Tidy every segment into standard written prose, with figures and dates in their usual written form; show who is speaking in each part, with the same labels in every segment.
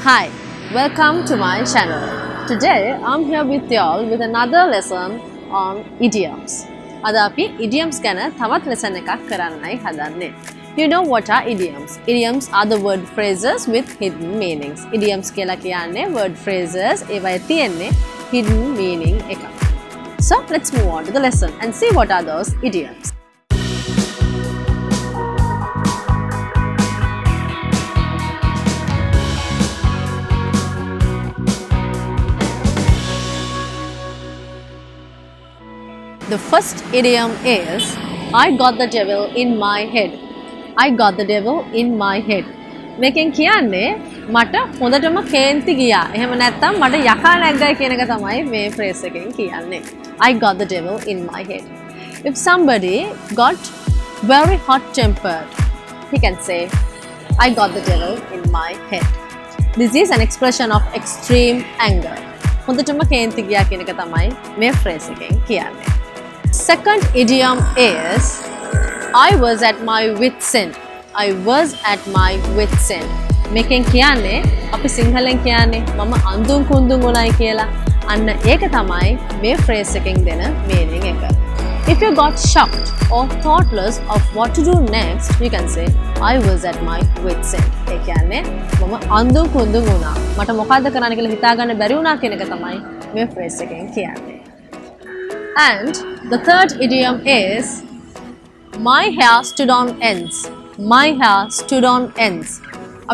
Speaker 1: Hi, welcome to my channel. Today I'm here with y'all with another lesson on idioms. Ada api idioms gana thawath lesson ekak karannai hadanne. You know what are idioms? Idioms are the word phrases with hidden meanings. Idioms kiyala kiyanne word phrases ewaye tiyenne hidden meaning ekak. So let's move on to the lesson and see what are those idioms. The first idiom is I got the devil in my head. I got the devil in my head. මේකෙන් කියන්නේ මට හොඳටම කේන්ති ගියා. එහෙම නැත්නම් මට යකා නැග්ගයි කියන එක තමයි මේ phrase එකෙන් කියන්නේ. I got the devil in my head. If somebody got very hot tempered, he can say I got the devil in my head. This is an expression of extreme anger. හොඳටම කේන්ති ගියා කියන එක තමයි මේ phrase එකෙන් කියන්නේ. Second idiom is I was at my wit's end. I was at my wit's end. මේකෙන් කියන්නේ අපි සිංහලෙන් කියන්නේ මම අඳුන් කුඳුන් උනායි කියලා. අන්න ඒක තමයි මේ phrase එකෙන් දෙන meaning එක. If you got shocked or thoughtless of what to do next, you can say I was at my wit's end. ඒ කියන්නේ මම අඳුන් කුඳුන් උනා. මට මොකද්ද කරන්න කියලා හිතාගන්න බැරි වුණා කියන එක තමයි මේ phrase එකෙන් කියන්නේ. And the third idiom is my hair stood on ends. My hair stood on ends.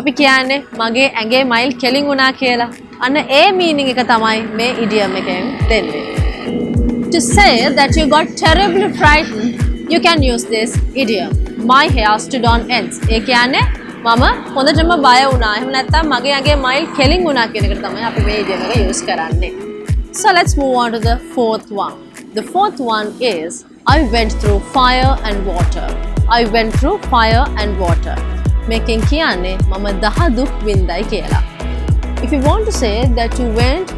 Speaker 1: අපි කියන්නේ මගේ ඇඟේ මයිල් කෙලින් වුණා කියලා. අන්න ඒ meaning එක තමයි මේ idiom එකෙන් දෙන්නේ. To say that you got terribly frightened, you can use this idiom. My hair stood on ends. ඒ කියන්නේ මම හොඳටම බය වුණා. එහෙම නැත්නම් මගේ ඇඟේ මයිල් කෙලින් වුණා කියන එකට තමයි අපි මේ idiom එක use කරන්නේ. So let's move on to the fourth one. The fourth one is I went through fire and water. I went through fire and water. මේකෙන් කියන්නේ මම දහදුක් වින්දයි කියලා. If you want to say that you went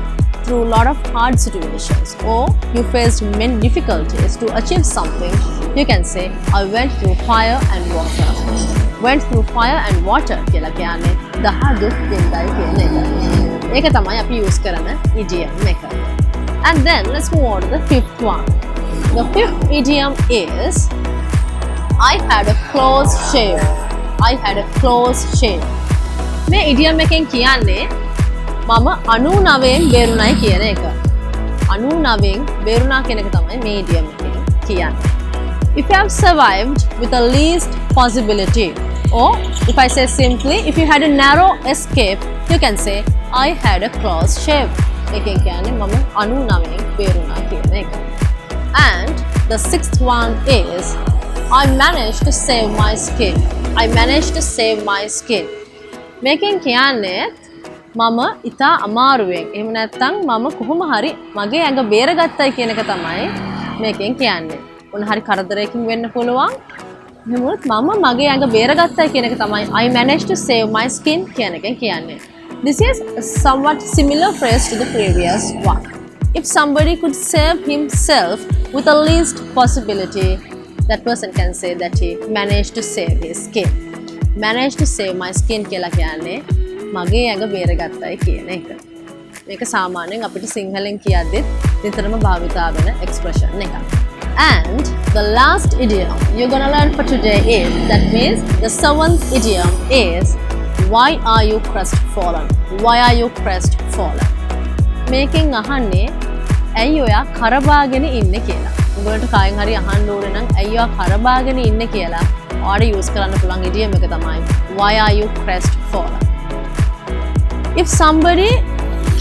Speaker 1: through a lot of hard situations or you faced many difficulties to achieve something, you can say I went through fire and water. Went through fire and water කියලා කියන්නේ දහදුක් වින්දයි කියන එක. ඒක තමයි අපි use කරන idiom එක. And then let's move on to the fifth one. The fifth idiom is I had a close shave. I had a close shave. මේ idiom එකෙන් කියන්නේ මම 99න් බේරුණායි කියන එක. 99න් බේරුණා කියන එක තමයි මේ idiom එකෙන් කියන්නේ. If you have survived with the least possibility, or if I say simply, if you had a narrow escape, you can say I had a close shave. එකෙන් කියන්නේ මම 99න් බේරුණා කියන එක. And the sixth one is I managed to save my skin. I managed to save my skin. මේකෙන් කියන්නේ මම ඉතා අමාරුවෙන් එහෙම නැත්නම් මම කොහොම හරි මගේ ඇඟ බේරගත්තයි කියන එක තමයි මේකෙන් කියන්නේ. මොන හරි කරදරයකින් වෙන්න පුළුවන්. එහෙම වුණොත් මම මගේ ඇඟ බේරගත්තයි කියන එක තමයි I managed to save my skin කියන එකෙන් කියන්නේ. This is a somewhat similar phrase to the previous one. If somebody could save himself with the least possibility, that person can say that he managed to save his skin. Managed to save my skin කියලා කියන්නේ මගේ ඇඟ බේරගත්තයි කියන එක. මේක සාමාන්‍යයෙන් අපිට සිංහලෙන් කියද්දිත් නිතරම භාවිතා වෙන expression එකක්. And the last idiom you're gonna learn for today is, that means the seventh idiom is why are you crestfallen? Why are you crestfallen? මේකෙන් අහන්නේ ඇයි ඔයා කරබාගෙන ඉන්නේ කියලා. උඹලට කායෙන් හරි අහන්න ඕනේ නම් ඇයි ඔයා කරබාගෙන ඉන්නේ කියලා ඔයාට use කරන්න පුළුවන් idiom එක තමයි why are you crestfallen? If somebody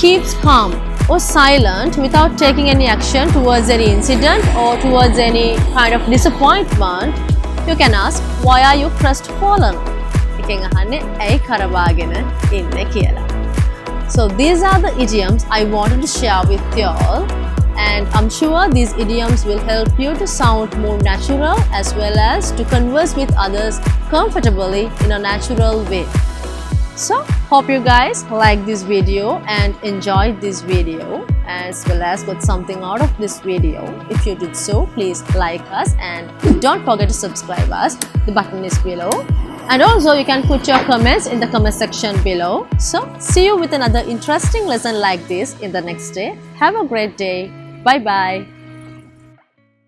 Speaker 1: keeps calm or silent without taking any action towards any incident or towards any kind of disappointment, you can ask why are you crestfallen? එකෙන් අහන්නේ ඇයි කරබාගෙන ඉන්නේ කියලා. So these are the idioms I wanted to share with y'all, and I'm sure these idioms will help you to sound more natural as well as to converse with others comfortably in a natural way. So hope you guys like this video and enjoyed this video as well as got something out of this video. If you did so, please like us and don't forget to subscribe us. The button is below. And also you can put your comments in the comment section below. So see you with another interesting lesson like this in the next day. Have a great day. Bye bye.